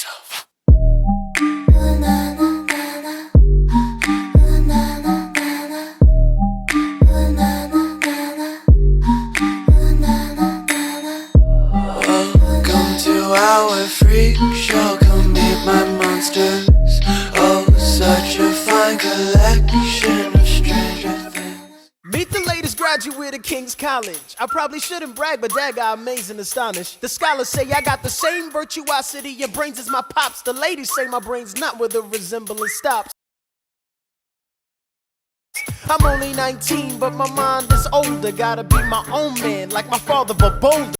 yourself. Welcome to our freak show. Come meet my monsters. Oh, such a fine collection of stranger things. Meet the latest graduate of King's College. I probably shouldn't brag, but dad got amazed and astonished. The scholars say I got the same virtuosity and brains as my pops. The ladies say my brain's not where the resemblance stops. I'm only 19, but my mind is older. Gotta be my own man, like my father, but bolder.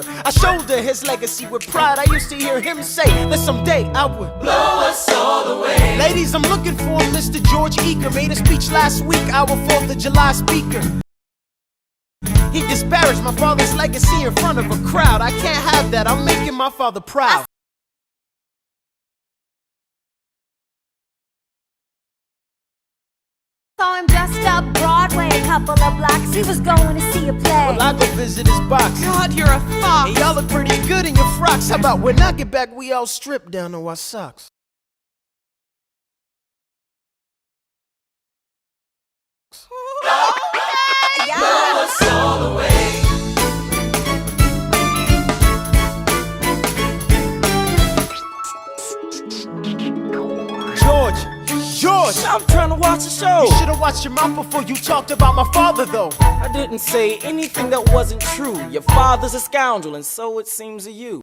I shoulder his legacy with pride. I used to hear him say that someday I would blow us all away. Ladies, I'm looking for Mr. George Eaker. Made a speech last week, our 4th of July speaker. He disparaged my father's legacy in front of a crowd. I can't have that, I'm making my father proud. Saw him just up Broadway, a couple of blocks. He was going to see a play. Well, I go visit his box. God, you're a fox. Hey, y'all look pretty good in your frocks. How about when I get back, we all strip down to our socks? Blow us all away. George! I'm trying to watch the show. You should've watched your mouth before you talked about my father, though. I didn't say anything that wasn't true. Your father's a scoundrel, and so it seems to you.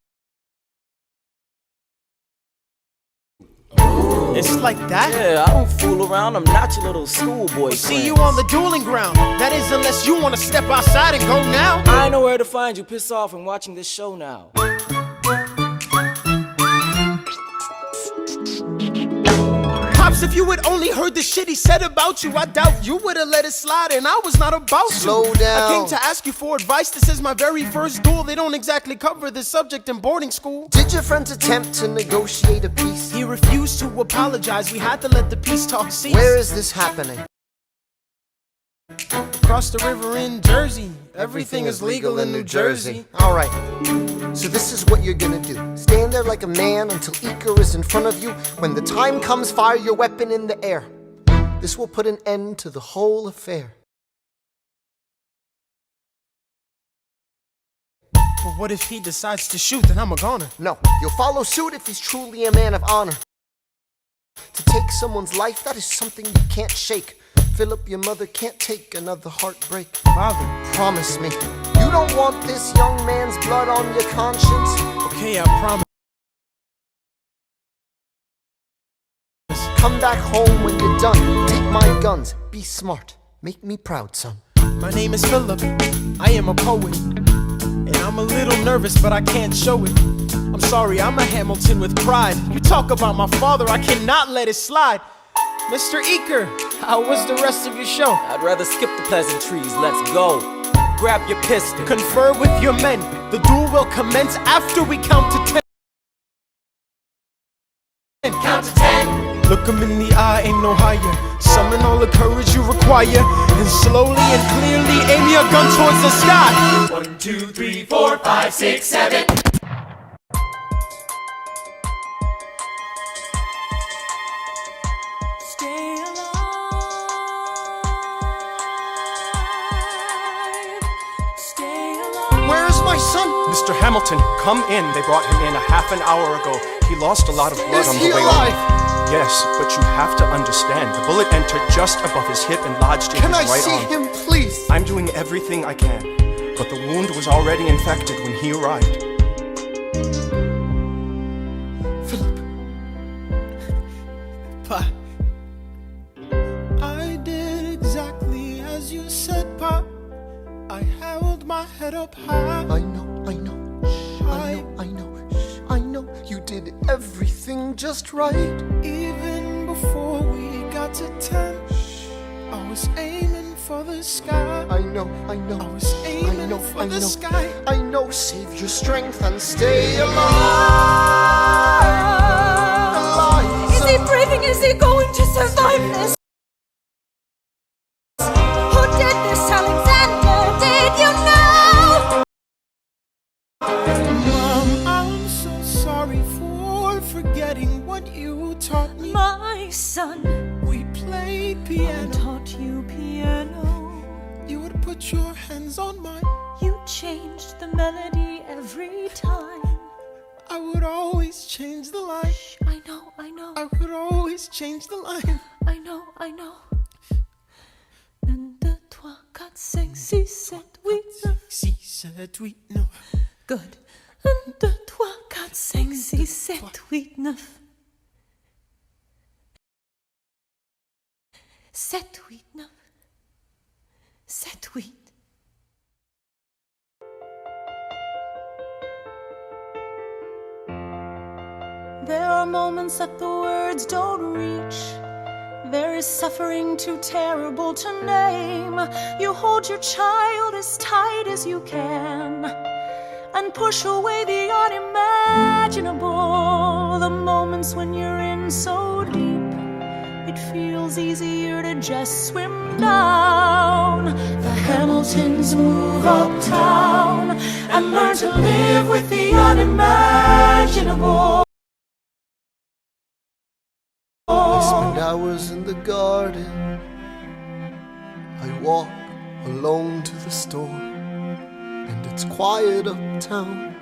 It's like that? Yeah, I don't fool around. I'm not your little schoolboy. See you on the dueling ground. That is, unless you wanna step outside and go now. I know where to find you. Piss off and watching this show now. Pops, if you had only heard the shit he said about you, I doubt you would've let it slide, and I was not about to. Slow down. I came to ask you for advice. This is my very first duel. They don't exactly cover this subject in boarding school. Did your friends attempt to negotiate a peace? He refused to apologize. We had to let the peace talk cease. Where is this happening? Across the river in Jersey. Everything is legal in New Jersey. Alright, so this is what you're gonna do. Stand there like a man until Iker is in front of you. When the time comes, fire your weapon in the air. This will put an end to the whole affair. But what if he decides to shoot, then I'm a goner? No, you'll follow suit if he's truly a man of honor. To take someone's life, that is something you can't shake. Philip, your mother can't take another heartbreak. Father. Promise me, you don't want this young man's blood on your conscience? Okay, I promise. Come back home when you're done. Take my guns. Be smart. Make me proud, son. My name is Philip. I am a poet. And I'm a little nervous, but I can't show it. I'm sorry, I'm a Hamilton with pride. You talk about my father, I cannot let it slide. Mr. Eaker, how was the rest of your show? I'd rather skip the pleasantries. Let's go. Grab your pistol. Confer with your men. The duel will commence after we count to 10. Count to 10. Look him in the eye, ain't no higher. Summon all the courage you require. And slowly and clearly aim your gun towards the sky. 1, 2, 3, 4, 5, 6, 7. Where's my son? Mr. Hamilton, come in. They brought him in a half an hour ago. He lost a lot of blood Is on he the way alive? over. Yes, but you have to understand, the bullet entered just above his hip and lodged in Can his I right see arm. him, please? I'm doing everything I can, but the wound was already infected when he arrived. Philip. Pa. I did exactly as you said, Pa. I held my head up high. I know. I know you did everything just right. Even before we got to 10, I was aiming for the sky. I know. I was aiming for the sky. I know, save your strength and stay alive. Is he breathing? Is he going to survive this? Who did this, Alexander? Did you know? Mom, I'm so sorry. forgetting what you taught me. My son, We played I piano. taught you piano. You would put your hands on mine. You changed the melody every time. I would always change the line. Shh, I know, I would always change the line. I know. 1, 2, 3, 4, 5, 6, 7, 8, 9. 6, 7, 8, 9. Good. 1, 2, 3, 4, 5, 6, 7, 8, 9. 7, 8, 9. 7, 8. There are moments that the words don't reach. There is suffering too terrible to name. You hold your child as tight as you can and push away the unimaginable. The moments when you're in so deep, it feels easier to just swim down. The Hamiltons move uptown and learn to live with the unimaginable. I spend hours in the garden. I walk alone to the store, and it's quiet uptown.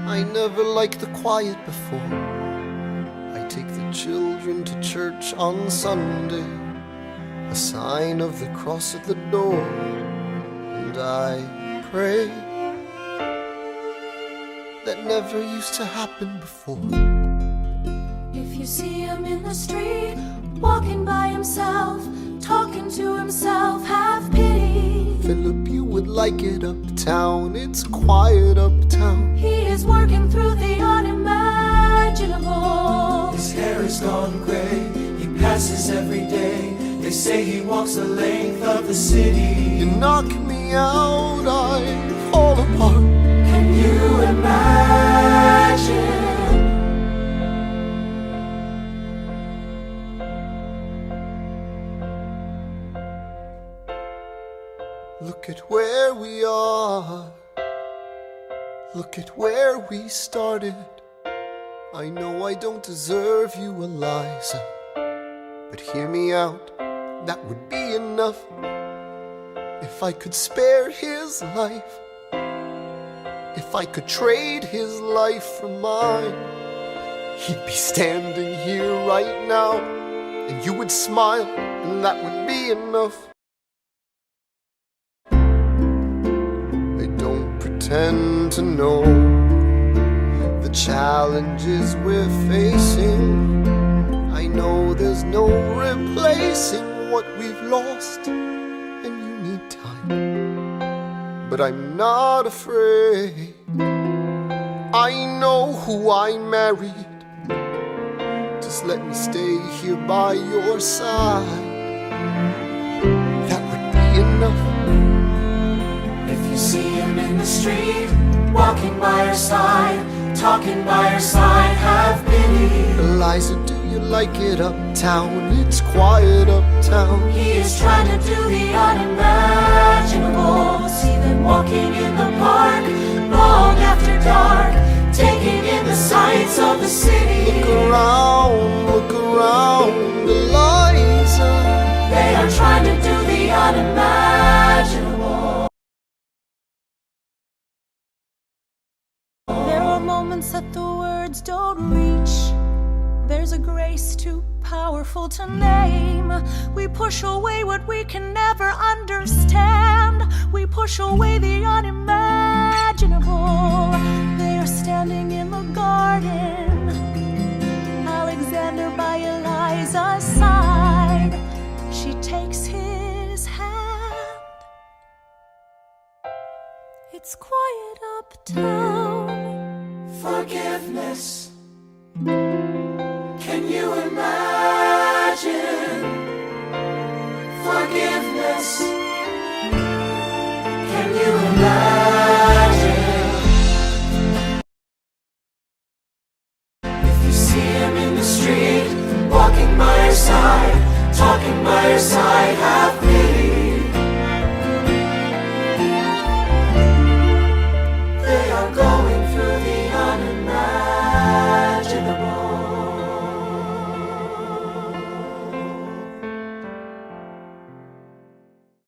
I never liked the quiet before. I take the children to church on Sunday, a sign of the cross at the door, and I pray. That never used to happen before. If you see him in the street, walking by himself, talking to himself, have pity. Philip, you would like it uptown. It's quiet uptown. He is working through the unimaginable. His hair is gone gray, he passes every day. They say he walks the length of the city. You knock me out, I fall apart. Can you imagine? Look at where we are. Look at where we started. I know I don't deserve you, Eliza, but hear me out, that would be enough. If I could spare his life, if I could trade his life for mine, he'd be standing here right now, and you would smile, and that would be enough. I don't pretend to know the challenges we're facing. I know there's no replacing what we've lost, and you need time. But I'm not afraid. I know who I married. Just let me stay here by your side. That would be enough. If you see him in the street, walking by her side, talking by her side, have pity. Eliza, do you like it uptown? It's quiet uptown. He is trying to do the unimaginable. See them walking in the park, long after dark, taking in the sights of the city. Look around, Eliza. They are trying to do the unimaginable. There are moments that the words don't reach. There's a grace too powerful to name. We push away what we can never understand. We push away the unimaginable. They are standing in the garden, Alexander by Eliza's side. She takes his hand. It's quiet uptown. Forgiveness.